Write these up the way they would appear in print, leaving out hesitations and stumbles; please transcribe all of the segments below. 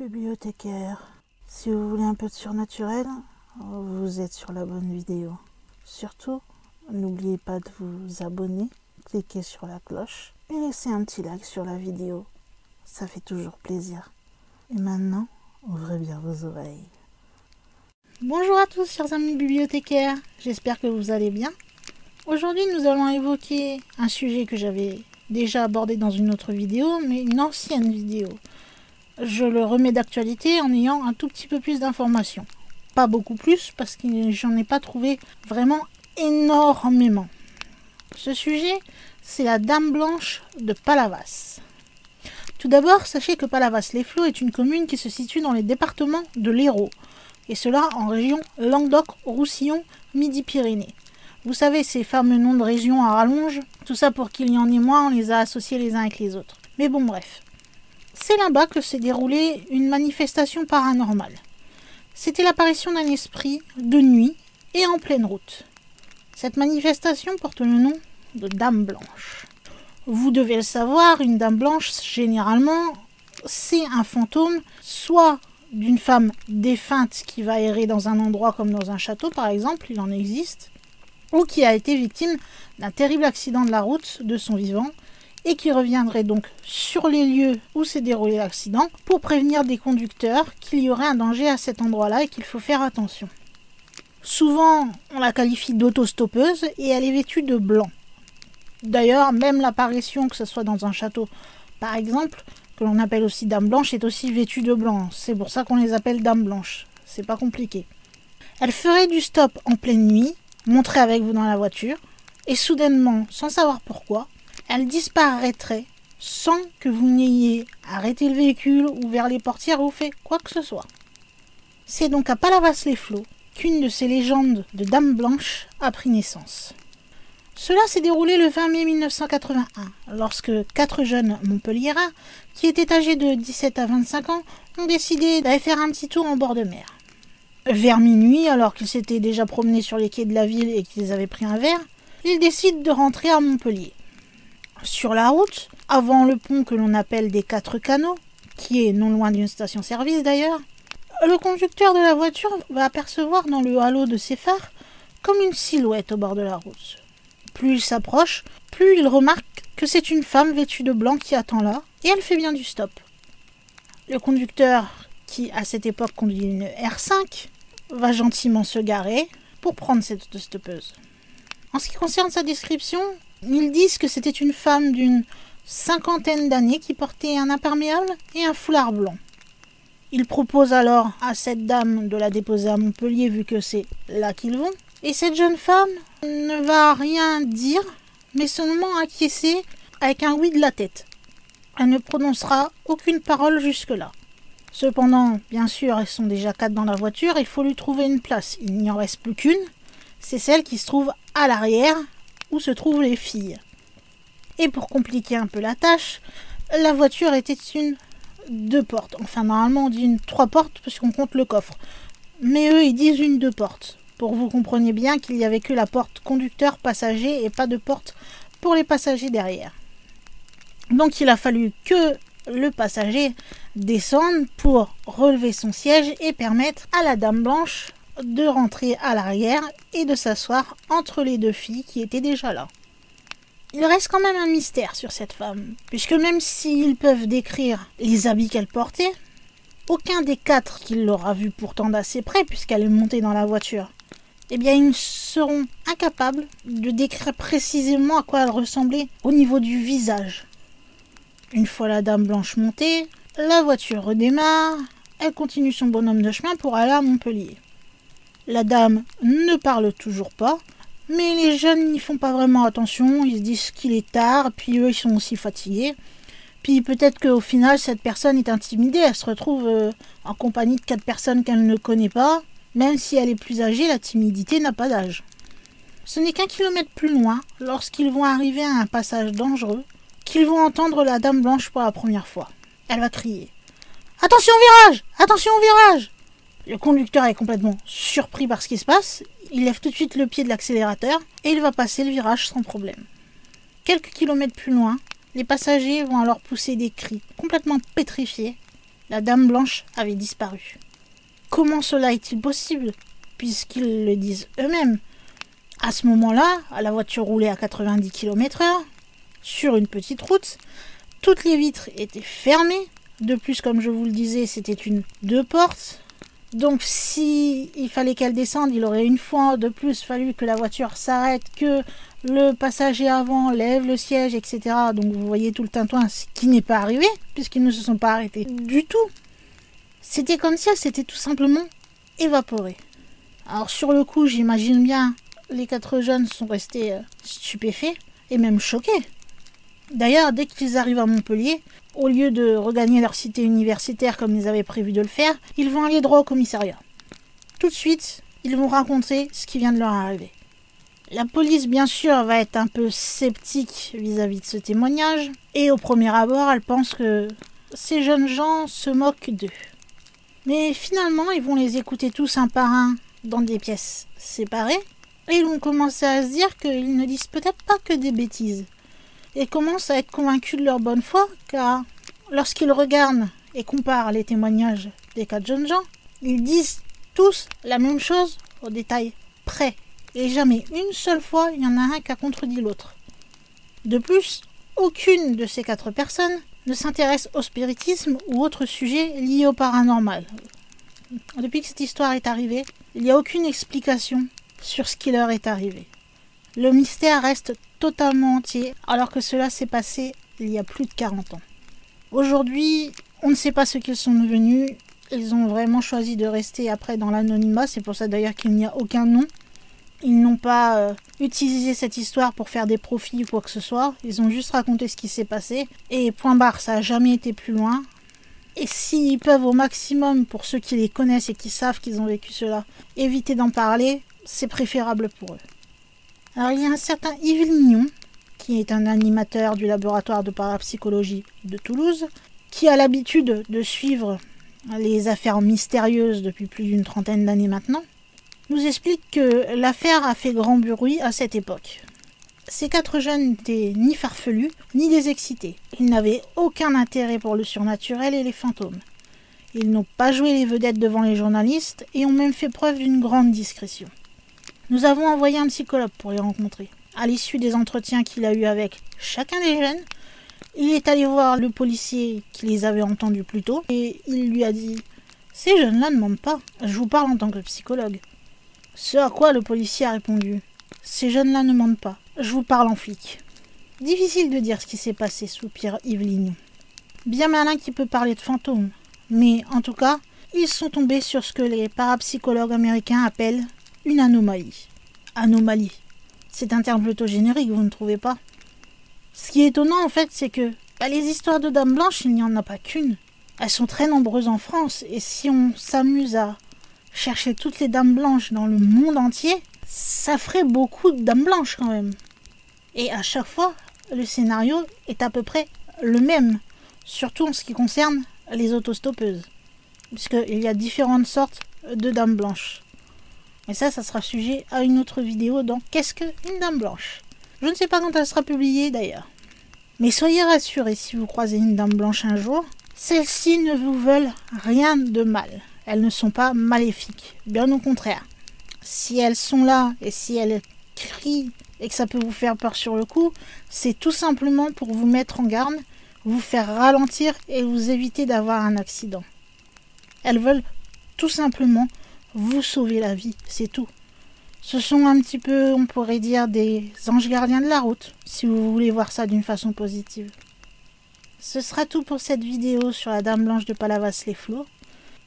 Bibliothécaire, si vous voulez un peu de surnaturel, vous êtes sur la bonne vidéo. Surtout, n'oubliez pas de vous abonner, cliquez sur la cloche et laissez un petit like sur la vidéo. Ça fait toujours plaisir. Et maintenant, ouvrez bien vos oreilles. Bonjour à tous, chers amis bibliothécaires, j'espère que vous allez bien. Aujourd'hui, nous allons évoquer un sujet que j'avais déjà abordé dans une autre vidéo, mais une ancienne vidéo. Je le remets d'actualité en ayant un tout petit peu plus d'informations. Pas beaucoup plus, parce que j'en ai pas trouvé vraiment énormément. Ce sujet, c'est la Dame Blanche de Palavas. Tout d'abord, sachez que Palavas-les-Flots est une commune qui se situe dans les départements de l'Hérault, et cela en région Languedoc-Roussillon-Midi-Pyrénées. Vous savez, ces fameux noms de régions à rallonge, tout ça pour qu'il y en ait moins, on les a associés les uns avec les autres. Mais bon, bref. C'est là-bas que s'est déroulée une manifestation paranormale. C'était l'apparition d'un esprit de nuit et en pleine route. Cette manifestation porte le nom de Dame Blanche. Vous devez le savoir, une Dame Blanche, généralement, c'est un fantôme, soit d'une femme défunte qui va errer dans un endroit comme dans un château, par exemple, il en existe, ou qui a été victime d'un terrible accident de la route de son vivant, et qui reviendrait donc sur les lieux où s'est déroulé l'accident pour prévenir des conducteurs qu'il y aurait un danger à cet endroit-là et qu'il faut faire attention. Souvent, on la qualifie d'autostoppeuse et elle est vêtue de blanc. D'ailleurs, même l'apparition, que ce soit dans un château par exemple, que l'on appelle aussi Dame Blanche, est aussi vêtue de blanc. C'est pour ça qu'on les appelle Dame Blanche. C'est pas compliqué. Elle ferait du stop en pleine nuit, montrer avec vous dans la voiture, et soudainement, sans savoir pourquoi, elle disparaîtrait sans que vous n'ayez arrêté le véhicule, ouvert les portières ou fait quoi que ce soit. C'est donc à Palavas-les-Flots qu'une de ces légendes de Dame Blanche a pris naissance. Cela s'est déroulé le 20 mai 1981, lorsque 4 jeunes Montpelliérains, qui étaient âgés de 17 à 25 ans, ont décidé d'aller faire un petit tour en bord de mer. Vers minuit, alors qu'ils s'étaient déjà promenés sur les quais de la ville et qu'ils avaient pris un verre, ils décident de rentrer à Montpellier. Sur la route, avant le pont que l'on appelle des 4 canaux, qui est non loin d'une station-service d'ailleurs, le conducteur de la voiture va apercevoir dans le halo de ses phares comme une silhouette au bord de la route. Plus il s'approche, plus il remarque que c'est une femme vêtue de blanc qui attend là, et elle fait bien du stop. Le conducteur, qui à cette époque conduit une R5, va gentiment se garer pour prendre cette autostoppeuse. En ce qui concerne sa description, ils disent que c'était une femme d'une 50aine d'années qui portait un imperméable et un foulard blanc. Ils proposent alors à cette dame de la déposer à Montpellier vu que c'est là qu'ils vont. Et cette jeune femme ne va rien dire, mais seulement acquiescer avec un oui de la tête. Elle ne prononcera aucune parole jusque-là. Cependant, bien sûr, elles sont déjà 4 dans la voiture, il faut lui trouver une place. Il n'y en reste plus qu'une, c'est celle qui se trouve à l'arrière, où se trouvent les filles. Et pour compliquer un peu la tâche, la voiture était une 2 portes. Enfin, normalement, on dit une 3 portes, parce qu'on compte le coffre. Mais eux, ils disent une 2 portes. Pour que vous compreniez bien qu'il n'y avait que la porte conducteur-passager et pas de porte pour les passagers derrière. Donc, il a fallu que le passager descende pour relever son siège et permettre à la Dame Blanche de rentrer à l'arrière et de s'asseoir entre les 2 filles qui étaient déjà là. Il reste quand même un mystère sur cette femme, puisque même s'ils peuvent décrire les habits qu'elle portait, aucun des 4 qui l'aura vue pourtant d'assez près, puisqu'elle est montée dans la voiture, eh bien ils seront incapables de décrire précisément à quoi elle ressemblait au niveau du visage. Une fois la Dame Blanche montée, la voiture redémarre, elle continue son bonhomme de chemin pour aller à Montpellier. La dame ne parle toujours pas, mais les jeunes n'y font pas vraiment attention, ils se disent qu'il est tard, puis eux ils sont aussi fatigués. Puis peut-être qu'au final cette personne est intimidée, elle se retrouve en compagnie de 4 personnes qu'elle ne connaît pas. Même si elle est plus âgée, la timidité n'a pas d'âge. Ce n'est qu'un kilomètre plus loin, lorsqu'ils vont arriver à un passage dangereux, qu'ils vont entendre la Dame Blanche pour la première fois. Elle va crier « Attention au virage! Attention au virage !» Le conducteur est complètement surpris par ce qui se passe, il lève tout de suite le pied de l'accélérateur et il va passer le virage sans problème. Quelques kilomètres plus loin, les passagers vont alors pousser des cris complètement pétrifiés la Dame Blanche avait disparu. Comment cela est-il possible, puisqu'ils le disent eux-mêmes? À ce moment-là, la voiture roulait à 90 km/h, sur une petite route, toutes les vitres étaient fermées, de plus, comme je vous le disais, c'était une 2 portes, donc si il fallait qu'elle descende, il aurait une fois de plus fallu que la voiture s'arrête, que le passager avant lève le siège, etc. Donc vous voyez tout le tintouin, ce qui n'est pas arrivé, puisqu'ils ne se sont pas arrêtés du tout. C'était comme si elle s'était tout simplement évaporée. Alors sur le coup, j'imagine bien, les 4 jeunes sont restés stupéfaits et même choqués. D'ailleurs, dès qu'ils arrivent à Montpellier, au lieu de regagner leur cité universitaire comme ils avaient prévu de le faire, ils vont aller droit au commissariat. Tout de suite, ils vont raconter ce qui vient de leur arriver. La police, bien sûr, va être un peu sceptique vis-à-vis de ce témoignage, et au premier abord, elle pense que ces jeunes gens se moquent d'eux. Mais finalement, ils vont les écouter tous un par un dans des pièces séparées, et ils vont commencer à se dire qu'ils ne disent peut-être pas que des bêtises. Et commencent à être convaincus de leur bonne foi, car lorsqu'ils regardent et comparent les témoignages des 4 jeunes gens, ils disent tous la même chose au détail près. Et jamais une seule fois, il y en a un qui a contredit l'autre. De plus, aucune de ces 4 personnes ne s'intéresse au spiritisme ou autres sujets liés au paranormal. Depuis que cette histoire est arrivée, il n'y a aucune explication sur ce qui leur est arrivé. Le mystère reste totalement entier, alors que cela s'est passé il y a plus de 40 ans. Aujourd'hui, on ne sait pas ce qu'ils sont devenus. Ils ont vraiment choisi de rester après dans l'anonymat. C'est pour ça d'ailleurs qu'il n'y a aucun nom. Ils n'ont pas utilisé cette histoire pour faire des profits ou quoi que ce soit. Ils ont juste raconté ce qui s'est passé. Et point barre, ça n'a jamais été plus loin. Et s'ils peuvent au maximum, pour ceux qui les connaissent et qui savent qu'ils ont vécu cela, éviter d'en parler, c'est préférable pour eux. Alors il y a un certain Yves Lignon, qui est un animateur du laboratoire de parapsychologie de Toulouse, qui a l'habitude de suivre les affaires mystérieuses depuis plus d'une trentaine d'années maintenant, nous explique que l'affaire a fait grand bruit à cette époque. Ces 4 jeunes n'étaient ni farfelus, ni désexcités. Ils n'avaient aucun intérêt pour le surnaturel et les fantômes. Ils n'ont pas joué les vedettes devant les journalistes et ont même fait preuve d'une grande discrétion. Nous avons envoyé un psychologue pour les rencontrer. À l'issue des entretiens qu'il a eus avec chacun des jeunes, il est allé voir le policier qui les avait entendus plus tôt et il lui a dit « Ces jeunes-là ne mentent pas, je vous parle en tant que psychologue. » Ce à quoi le policier a répondu « Ces jeunes-là ne mentent pas, je vous parle en flic. » Difficile de dire ce qui s'est passé, soupire Yves Lignon. Bien malin qui peut parler de fantômes, mais en tout cas, ils sont tombés sur ce que les parapsychologues américains appellent une anomalie. Anomalie. C'est un terme plutôt générique, vous ne trouvez pas? Ce qui est étonnant en fait, c'est que les histoires de Dames Blanches, il n'y en a pas qu'une. Elles sont très nombreuses en France, et si on s'amuse à chercher toutes les Dames Blanches dans le monde entier, ça ferait beaucoup de Dames Blanches quand même. Et à chaque fois, le scénario est à peu près le même, surtout en ce qui concerne les autostoppeuses, puisqu'il y a différentes sortes de Dames Blanches. Et ça sera sujet à une autre vidéo dans Qu'est-ce qu'une Dame Blanche? Je ne sais pas quand elle sera publiée d'ailleurs. Mais soyez rassurés, si vous croisez une Dame Blanche un jour, celles-ci ne vous veulent rien de mal. Elles ne sont pas maléfiques, bien au contraire. Si elles sont là et si elles crient et que ça peut vous faire peur sur le coup, c'est tout simplement pour vous mettre en garde, vous faire ralentir et vous éviter d'avoir un accident. Elles veulent tout simplement vous sauver la vie, c'est tout. Ce sont un petit peu, on pourrait dire, des anges gardiens de la route, si vous voulez voir ça d'une façon positive. Ce sera tout pour cette vidéo sur la Dame Blanche de Palavas-les-Flots.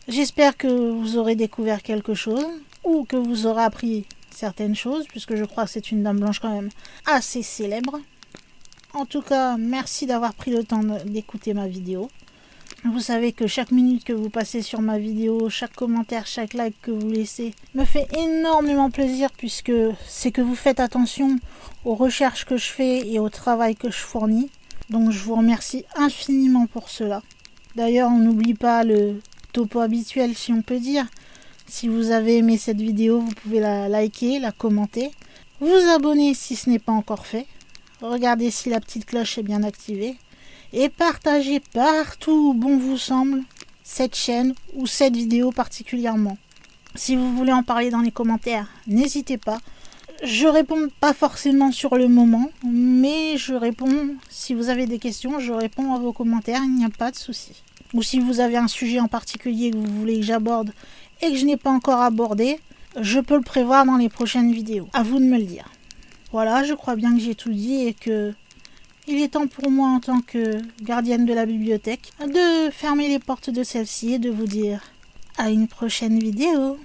J'espère que vous aurez découvert quelque chose, ou que vous aurez appris certaines choses, puisque je crois que c'est une Dame Blanche quand même assez célèbre. En tout cas, merci d'avoir pris le temps d'écouter ma vidéo. Vous savez que chaque minute que vous passez sur ma vidéo, chaque commentaire, chaque like que vous laissez me fait énormément plaisir puisque c'est que vous faites attention aux recherches que je fais et au travail que je fournis. Donc je vous remercie infiniment pour cela. D'ailleurs, on n'oublie pas le topo habituel si on peut dire. Si vous avez aimé cette vidéo, vous pouvez la liker, la commenter, vous abonner si ce n'est pas encore fait. Regardez si la petite cloche est bien activée. Et partagez partout où bon vous semble. cette chaîne ou cette vidéo particulièrement. Si vous voulez en parler dans les commentaires, n'hésitez pas. Je réponds pas forcément sur le moment, mais je réponds, si vous avez des questions, je réponds à vos commentaires, il n'y a pas de souci. Ou si vous avez un sujet en particulier que vous voulez que j'aborde et que je n'ai pas encore abordé, je peux le prévoir dans les prochaines vidéos. À vous de me le dire. Voilà, je crois bien que j'ai tout dit et que il est temps pour moi en tant que gardienne de la bibliothèque de fermer les portes de celle-ci et de vous dire à une prochaine vidéo.